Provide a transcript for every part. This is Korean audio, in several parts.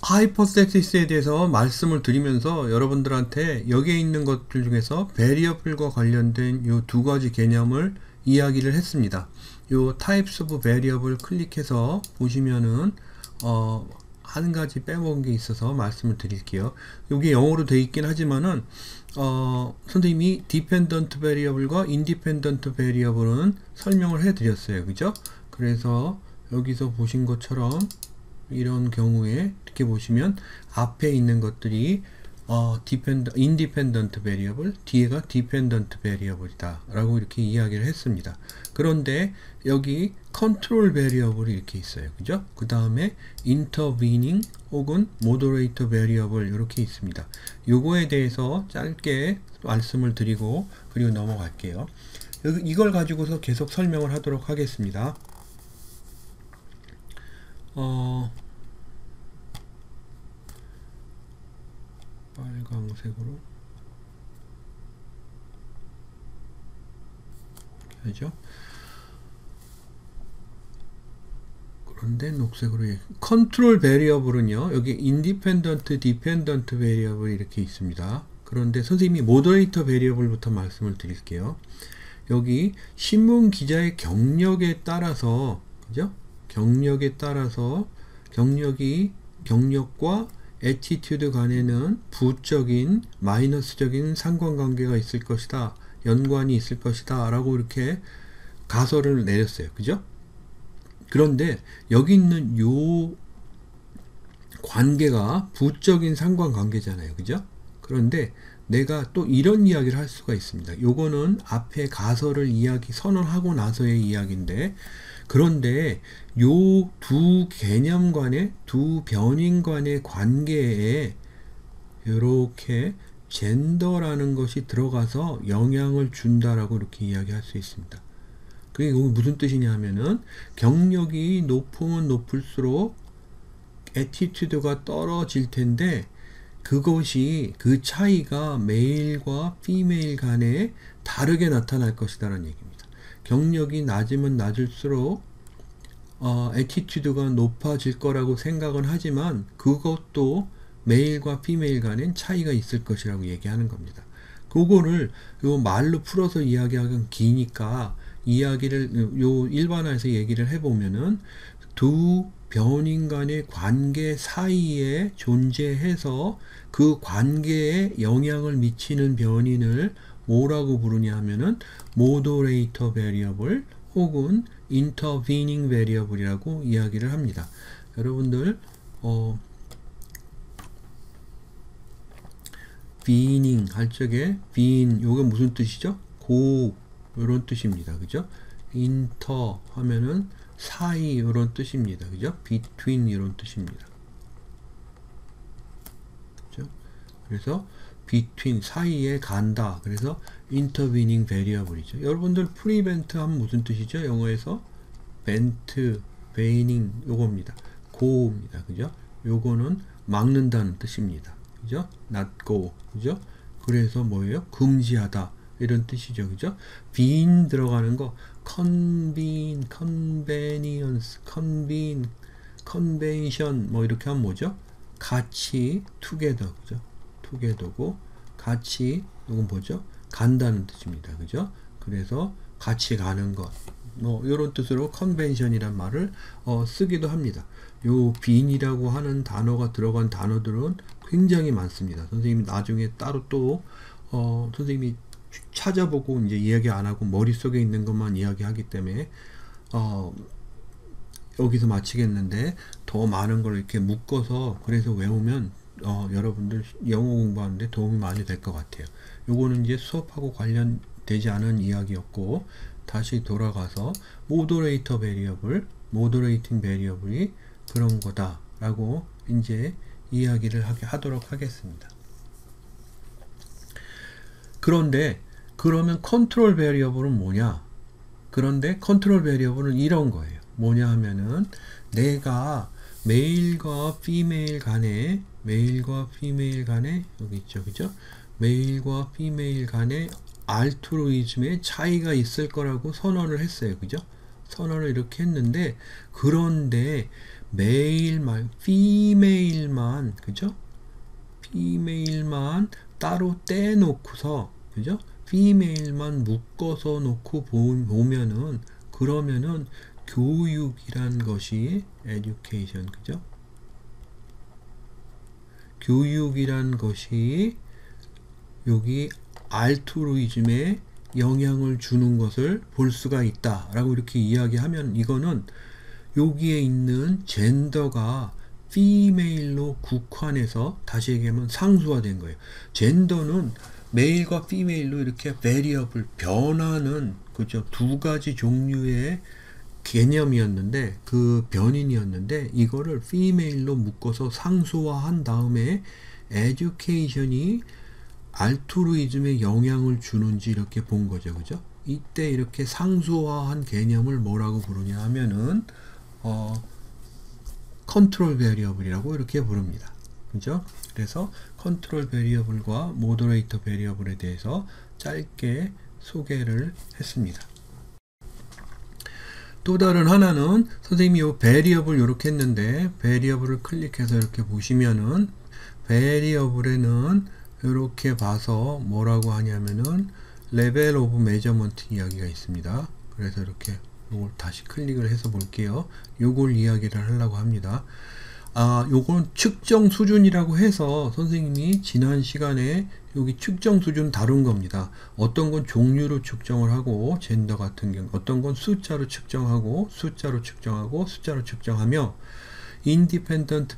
하이퍼섹시스에 대해서 말씀을 드리면서 여러분들한테 여기에 있는 것들 중에서 베리어블과 관련된 요 두 가지 개념을 이야기를 했습니다. 요 types of variable 클릭해서 보시면은 한 가지 빼먹은 게 있어서 말씀을 드릴게요. 여기 영어로 되어 있긴 하지만은 선생님이 dependent variable과 independent variable은 설명을 해 드렸어요. 그죠? 그래서 여기서 보신 것처럼 이런 경우에 이렇게 보시면 앞에 있는 것들이 independent variable, 뒤에가 dependent variable이다 라고 이렇게 이야기를 했습니다. 그런데 여기 control variable이 이렇게 있어요. 그죠? 그 다음에 intervening 혹은 moderator variable 이렇게 있습니다. 요거에 대해서 짧게 말씀을 드리고 그리고 넘어갈게요. 이걸 가지고서 계속 설명을 하도록 하겠습니다. 빨강색으로 하죠. 그런데 녹색으로 컨트롤 베리어블은요, 여기 인디펜던트, 디펜던트 베리어블 이렇게 있습니다. 그런데 선생님이 모더레이터 베리어블부터 말씀을 드릴게요. 여기 신문 기자의 경력에 따라서, 그죠? 경력에 따라서 경력과 애티튜드 간에는 부적인 마이너스적인 상관관계가 있을 것이다, 연관이 있을 것이다 라고 이렇게 가설을 내렸어요. 그죠? 그런데 여기 있는 요 관계가 부적인 상관관계잖아요. 그죠? 그런데 내가 또 이런 이야기를 할 수가 있습니다. 요거는 앞에 가설을 선언하고 나서의 이야기인데, 그런데 요 두 개념 간의, 두 변인 간의 관계에 이렇게 젠더라는 것이 들어가서 영향을 준다라고 이렇게 이야기할 수 있습니다. 그게 무슨 뜻이냐 하면은, 경력이 높으면 높을수록 애티튜드가 떨어질 텐데, 그것이, 그 차이가 메일과 피메일 간에 다르게 나타날 것이다라는 얘기입니다. 경력이 낮으면 낮을수록 애티튜드가 높아질 거라고 생각은 하지만 그것도 메일과 피메일 간엔 차이가 있을 것이라고 얘기하는 겁니다. 그거를 요 말로 풀어서 이야기하긴 기니까 이야기를 요 일반화해서 얘기를 해보면은, 두 변인 간의 관계 사이에 존재해서 그 관계에 영향을 미치는 변인을 뭐라고 부르냐 하면은 모더레이터 베리어블 혹은 intervening variable이라고 이야기를 합니다. 여러분들 being 할 적에 being 요게 무슨 뜻이죠? 요런 뜻입니다. 그죠? inter 하면은 사이 요런 뜻입니다. 그죠? between 이런 뜻입니다. 그죠? 그래서 between 사이에 간다. 그래서 intervening variable이죠. 여러분들 prevent 하면 무슨 뜻이죠? 영어에서 vent, banning 요겁니다. go입니다. 그죠? 요거는 막는다는 뜻입니다. 그죠? not go. 그죠? 그래서 뭐예요? 금지하다. 이런 뜻이죠. 그죠? being 들어가는 거 convene, convenience, convention 뭐 이렇게 하면 뭐죠? 같이 together. 그죠? together고 같이 이건 뭐죠? 간다는 뜻입니다. 그죠? 그래서 같이 가는 것. 뭐 이런 뜻으로 convention이란 말을 쓰기도 합니다. 요 being이라고 하는 단어가 들어간 단어들은 굉장히 많습니다. 선생님이 나중에 따로 또 선생님이 찾아보고 이제 이야기 안 하고 머릿속에 있는 것만 이야기하기 때문에 여기서 마치겠는데, 더 많은 걸 이렇게 묶어서 그래서 외우면 여러분들 영어 공부하는데 도움이 많이 될 것 같아요. 요거는 이제 수업하고 관련되지 않은 이야기였고, 다시 돌아가서 모더레이터 베리어블, 모더레이팅 베리어블이 그런 거다 라고 이제 이야기를 하도록 하겠습니다. 그런데 그러면 컨트롤 베리어블은 뭐냐? 그런데 컨트롤 베리어블은 이런 거예요. 뭐냐 하면은, 내가 메일과 피메일 간에 여기 있죠. 그죠? 메일과 피메일 간에 알트루이즘의 차이가 있을 거라고 선언을 했어요. 그죠? 선언을 이렇게 했는데, 그런데 메일만, 피메일만, 그죠? 피메일만 따로 떼놓고서, 그죠? 피메일만 묶어서 놓고 보면은, 그러면은 교육이란 것이 education, 그죠? 교육이란 것이 여기 알트루이즘에 영향을 주는 것을 볼 수가 있다 라고 이렇게 이야기하면, 이거는 여기에 있는 젠더가 피메일로 국한해서, 다시 얘기하면 상수화된 거예요. 젠더는 메일과 피메일로 이렇게 베리어블, 변하는, 그죠? 두 가지 종류의 개념이었는데, 그 변인이었는데, 이거를 피메일로 묶어서 상수화한 다음에 에듀케이션이 알투루이즘에 영향을 주는지 이렇게 본 거죠. 그죠? 이때 이렇게 상수화한 개념을 뭐라고 부르냐 하면은 컨트롤 베리어블이라고 이렇게 부릅니다. 그죠? 그래서 컨트롤 베리어블과 모더레이터 베리어블에 대해서 짧게 소개를 했습니다. 또 다른 하나는, 선생님이 요 베리어블 이렇게 했는데, 베리어블을 클릭해서 이렇게 보시면은 베리어블에는 이렇게 봐서 뭐라고 하냐면은 레벨 오브 메저먼트 이야기가 있습니다. 그래서 이렇게 요걸 다시 클릭을 해서 볼게요. 요걸 이야기를 하려고 합니다. 요건 측정 수준이라고 해서 선생님이 지난 시간에 여기 측정 수준 다룬 겁니다. 어떤 건 종류로 측정을 하고, 젠더 같은 경우 어떤 건 숫자로 측정하고, 숫자로 측정하며, 인디펜던트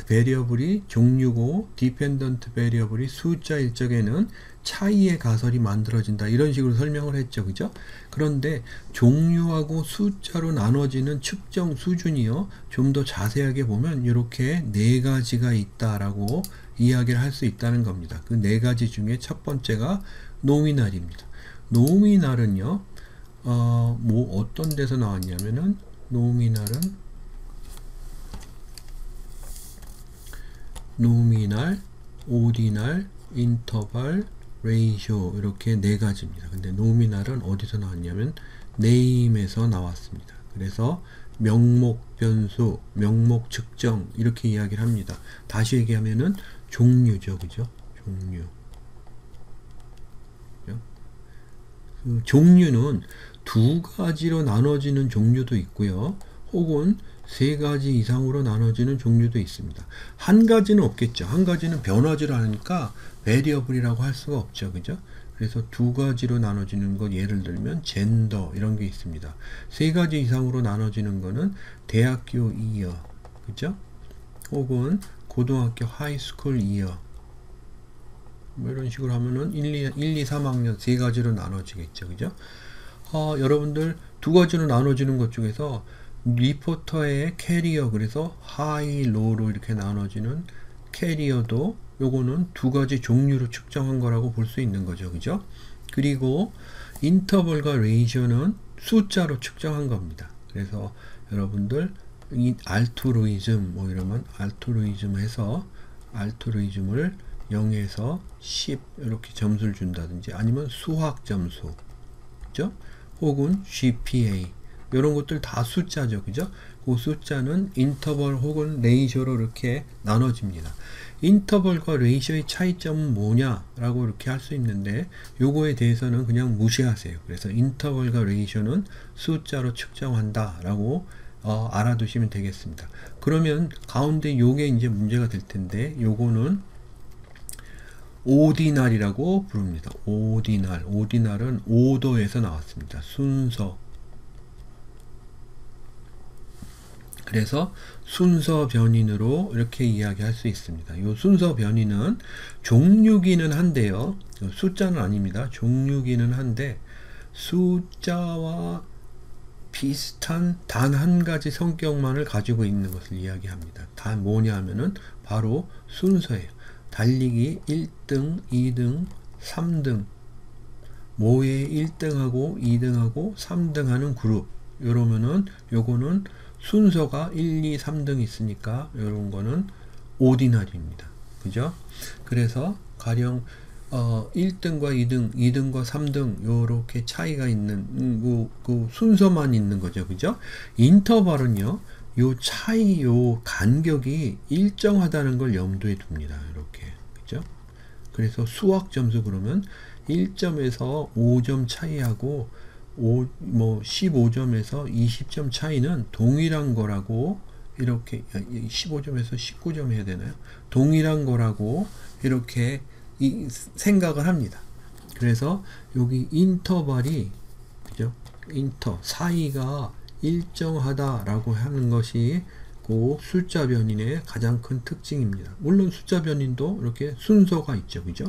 베리어블이 종류고, 디펜던트 베리어블이 숫자일 적에는 차이의 가설이 만들어진다, 이런 식으로 설명을 했죠. 그죠? 그런데 종류하고 숫자로 나눠지는 측정 수준이요, 좀 더 자세하게 보면 이렇게 네 가지가 있다라고 이야기를 할 수 있다는 겁니다. 그 네 가지 중에 첫 번째가 노미널입니다. 노미널은요, 뭐 어떤 데서 나왔냐면은, 노미널, 오디널, 인터벌, 레이쇼, 이렇게 네 가지입니다. 근데 노미널은 어디서 나왔냐면 네임에서 나왔습니다. 그래서 명목 변수, 명목 측정, 이렇게 이야기를 합니다. 다시 얘기하면은 종류죠. 그죠? 종류. 그 종류는 두 가지로 나눠지는 종류도 있고요, 혹은 세 가지 이상으로 나눠지는 종류도 있습니다. 한 가지는 없겠죠. 한 가지는 변화지를 하니까 베리어블이라고 할 수가 없죠. 그죠? 그래서 두 가지로 나눠지는 것, 예를 들면 젠더, 이런 게 있습니다. 세 가지 이상으로 나눠지는 거는 대학교 이어, 그죠? 혹은 고등학교 하이스쿨 이어, 뭐 이런 식으로 하면은 1, 2, 3학년 세 가지로 나눠지겠죠. 그죠? 여러분들 두 가지로 나눠지는 것 중에서 리포터의 캐리어, 그래서 하이, 로로 이렇게 나눠지는 캐리어도 요거는 두 가지 종류로 측정한 거라고 볼 수 있는 거죠. 그죠? 그리고 인터벌과 레이셔는 숫자로 측정한 겁니다. 그래서 여러분들 이 알투루이즘 뭐 이러면 알투루이즘 해서 알투루이즘을 0에서 10 이렇게 점수를 준다든지, 아니면 수학 점수, 그죠? 혹은 GPA, 이런 것들 다 숫자죠. 그죠? 그 숫자는 인터벌 혹은 레이셔로 이렇게 나눠집니다. 인터벌과 레이셔의 차이점은 뭐냐라고 이렇게 할 수 있는데, 요거에 대해서는 그냥 무시하세요. 그래서 인터벌과 레이셔는 숫자로 측정한다 라고 알아두시면 되겠습니다. 그러면 가운데 요게 이제 문제가 될 텐데, 요거는 오디날이라고 부릅니다. 오디날은 오더에서 나왔습니다. 순서. 그래서 순서 변인으로 이렇게 이야기할 수 있습니다. 이 순서 변인은 종류기는 한데요, 숫자는 아닙니다. 종류기는 한데, 숫자와 비슷한 단 한 가지 성격만을 가지고 있는 것을 이야기합니다. 다 뭐냐 하면은 바로 순서예요. 달리기 1등, 2등, 3등, 모의 1등하고 2등하고 3등 하는 그룹, 이러면은 요거는 순서가 1, 2, 3등 있으니까 이런 거는 오디널입니다. 그죠? 그래서 가령 1등과 2등, 2등과 3등 요렇게 차이가 있는 그 순서만 있는 거죠. 그죠? 인터벌은요, 요 차이, 요 간격이 일정하다는 걸 염두에 둡니다. 이렇게. 그죠? 그래서 수학 점수 그러면 1점에서 5점 차이하고 15점에서 20점 차이는 동일한 거라고 이렇게 15점에서 19점 해야 되나요? 동일한 거라고 이렇게 생각을 합니다. 그래서 여기 인터벌이 그죠? 사이가 일정하다라고 하는 것이 그 숫자 변인의 가장 큰 특징입니다. 물론 숫자 변인도 이렇게 순서가 있죠. 그죠?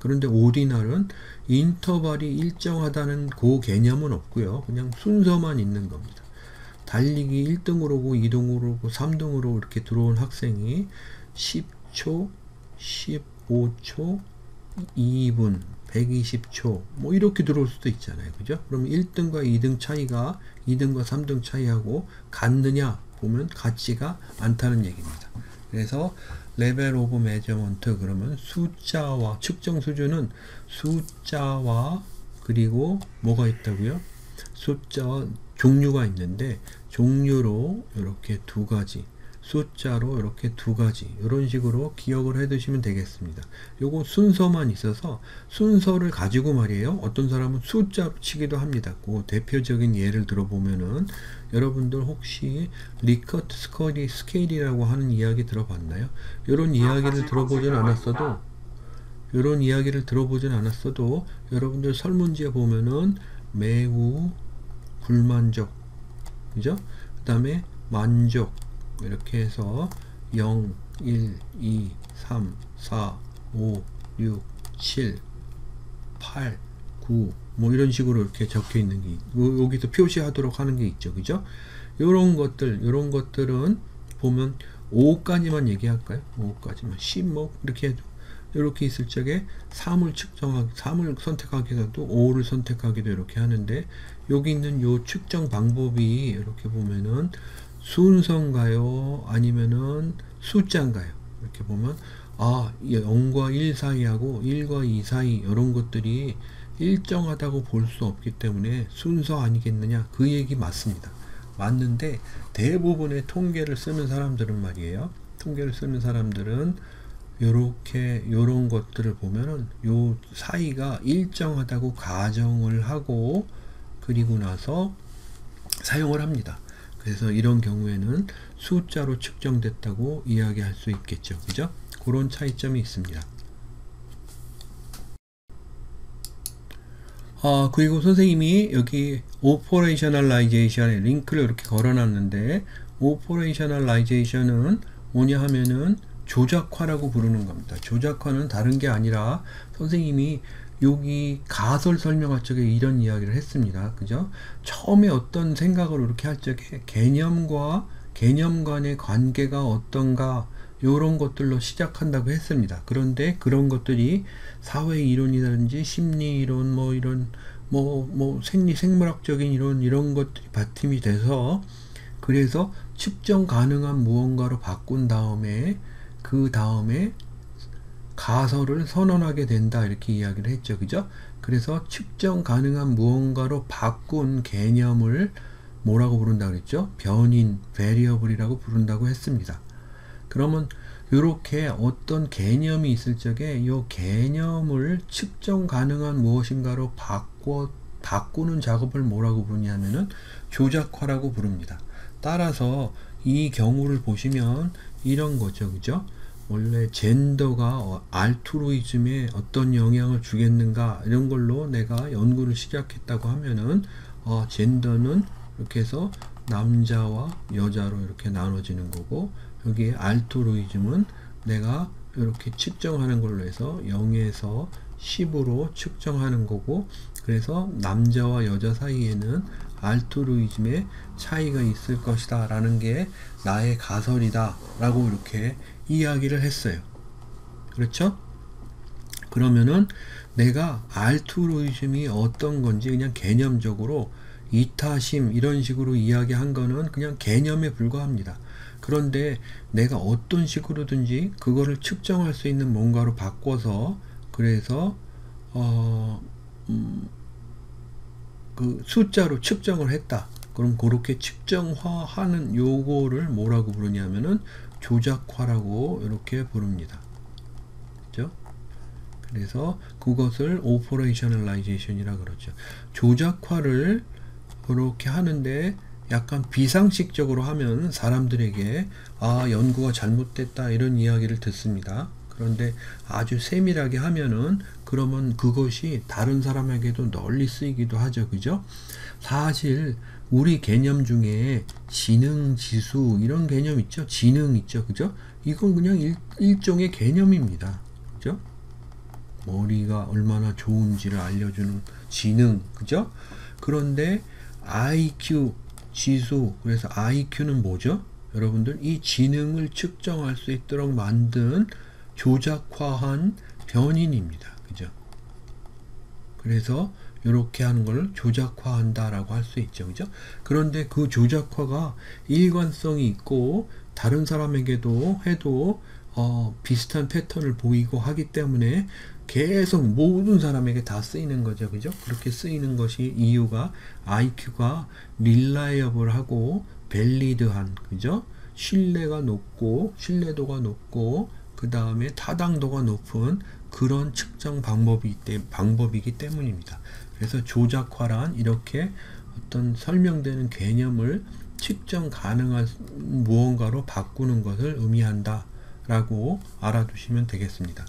그런데 오디널은 인터벌이 일정하다는 그 개념은 없고요. 그냥 순서만 있는 겁니다. 달리기 1등으로 오고 2등으로 오고 3등으로 이렇게 들어온 학생이 10초, 15초, 2분, 120초 뭐 이렇게 들어올 수도 있잖아요. 그죠? 그럼 1등과 2등 차이가 2등과 3등 차이하고 같느냐 보면 같지가 않다는 얘기입니다. 그래서 레벨 오브 메저먼트 그러면 숫자와 측정 수준은 숫자와 그리고 뭐가 있다고요? 숫자와 종류가 있는데 종류로 이렇게 두 가지, 숫자로 이렇게 두 가지 이런 식으로 기억을 해 두시면 되겠습니다. 요거 순서만 있어서 순서를 가지고 말이에요. 어떤 사람은 숫자로 치기도 합니다. 그 대표적인 예를 들어보면은 여러분들 혹시 리커트 스케일이라고 하는 이야기 들어봤나요? 이런 이야기를 들어보진 않았어도 여러분들 설문지에 보면은 매우 불만족, 그죠? 그 다음에 만족 이렇게 해서 0, 1, 2, 3, 4, 5, 6, 7, 8, 9 뭐 이런 식으로 이렇게 적혀 있는 게 여기서 표시하도록 하는 게 있죠. 그죠? 요런 것들은 보면 5까지만 얘기할까요? 5까지만 10 뭐 이렇게 해도 이렇게 있을 적에 3을 선택하기도 5를 선택하기도 이렇게 하는데 여기 있는 요 측정 방법이 이렇게 보면은 순서인가요? 아니면은 숫자인가요? 이렇게 보면 0과 1 사이하고 1과 2 사이 이런 것들이 일정하다고 볼 수 없기 때문에 순서 아니겠느냐? 그 얘기 맞습니다. 맞는데 대부분의 통계를 쓰는 사람들은 말이에요. 통계를 쓰는 사람들은 요런 것들을 보면은 요 사이가 일정하다고 가정을 하고 그리고 나서 사용을 합니다. 그래서 이런 경우에는 숫자로 측정됐다고 이야기할 수 있겠죠. 그죠? 그런 차이점이 있습니다. 그리고 선생님이 여기 오퍼레이셔널라이제이션에 링크를 이렇게 걸어놨는데 오퍼레이셔널라이제이션은 뭐냐 하면은 조작화라고 부르는 겁니다. 조작화는 다른 게 아니라 선생님이 여기 가설 설명할 적에 이런 이야기를 했습니다. 그죠? 처음에 어떤 생각을 이렇게 할 적에 개념과 개념 간의 관계가 어떤가 요런 것들로 시작한다고 했습니다. 그런데 그런 것들이 사회 이론이라든지 심리 이론 뭐 이런 생물학적인 이런 것들이 바탕이 돼서 그래서 측정 가능한 무언가로 바꾼 다음에 그 다음에 가설을 선언하게 된다 이렇게 이야기를 했죠. 그죠? 그래서 측정 가능한 무언가로 바꾼 개념을 뭐라고 부른다고 그랬죠? 변인, variable이라고 부른다고 했습니다. 그러면 이렇게 어떤 개념이 있을 적에 이 개념을 측정 가능한 무엇인가로 바꾸는 작업을 뭐라고 부르냐면은 조작화라고 부릅니다. 따라서 이 경우를 보시면 이런 거죠. 그죠? 원래 젠더가 알투루이즘에 어떤 영향을 주겠는가 이런 걸로 내가 연구를 시작했다고 하면은 젠더는 이렇게 해서 남자와 여자로 이렇게 나눠지는 거고 여기에 알투루이즘은 내가 이렇게 측정하는 걸로 해서 0에서 10으로 측정하는 거고 그래서 남자와 여자 사이에는 알투루이즘의 차이가 있을 것이다 라는 게 나의 가설이다 라고 이렇게 이야기를 했어요. 그렇죠? 그러면은 내가 알투루이즘이 어떤 건지 그냥 개념적으로 이타심 이런 식으로 이야기한 거는 그냥 개념에 불과합니다. 그런데 내가 어떤 식으로든지 그거를 측정할 수 있는 뭔가로 바꿔서 그래서 그 숫자로 측정을 했다. 그럼 그렇게 측정화하는 요거를 뭐라고 부르냐면은 조작화라고 이렇게 부릅니다. 그죠? 그래서 그것을 오퍼레이셔널라이제이션이라 그러죠. 조작화를 그렇게 하는데 약간 비상식적으로 하면 사람들에게 연구가 잘못됐다 이런 이야기를 듣습니다. 그런데 아주 세밀하게 하면은 그러면 그것이 다른 사람에게도 널리 쓰이기도 하죠. 그죠? 사실 우리 개념 중에 지능 지수 이런 개념 있죠. 지능 있죠. 그죠? 이건 그냥 일종의 개념입니다. 그죠? 머리가 얼마나 좋은지를 알려주는 지능. 그죠? 그런데 IQ 지수, 그래서 IQ는 뭐죠? 여러분들 이 지능을 측정할 수 있도록 만든 조작화한 변인입니다. 그죠? 그래서 이렇게 하는 걸 조작화한다라고 할 수 있죠. 그죠? 그런데 그 조작화가 일관성이 있고 다른 사람에게도 해도 비슷한 패턴을 보이고 하기 때문에 계속 모든 사람에게 다 쓰이는 거죠. 그죠? 그렇게 쓰이는 것이 이유가 IQ가 릴라이어블하고 밸리드한, 그죠? 신뢰도가 높고 그 다음에 타당도가 높은 그런 측정 방법이기 때문입니다. 그래서 조작화란 이렇게 어떤 설명되는 개념을 측정 가능한 무언가로 바꾸는 것을 의미한다 라고 알아두시면 되겠습니다.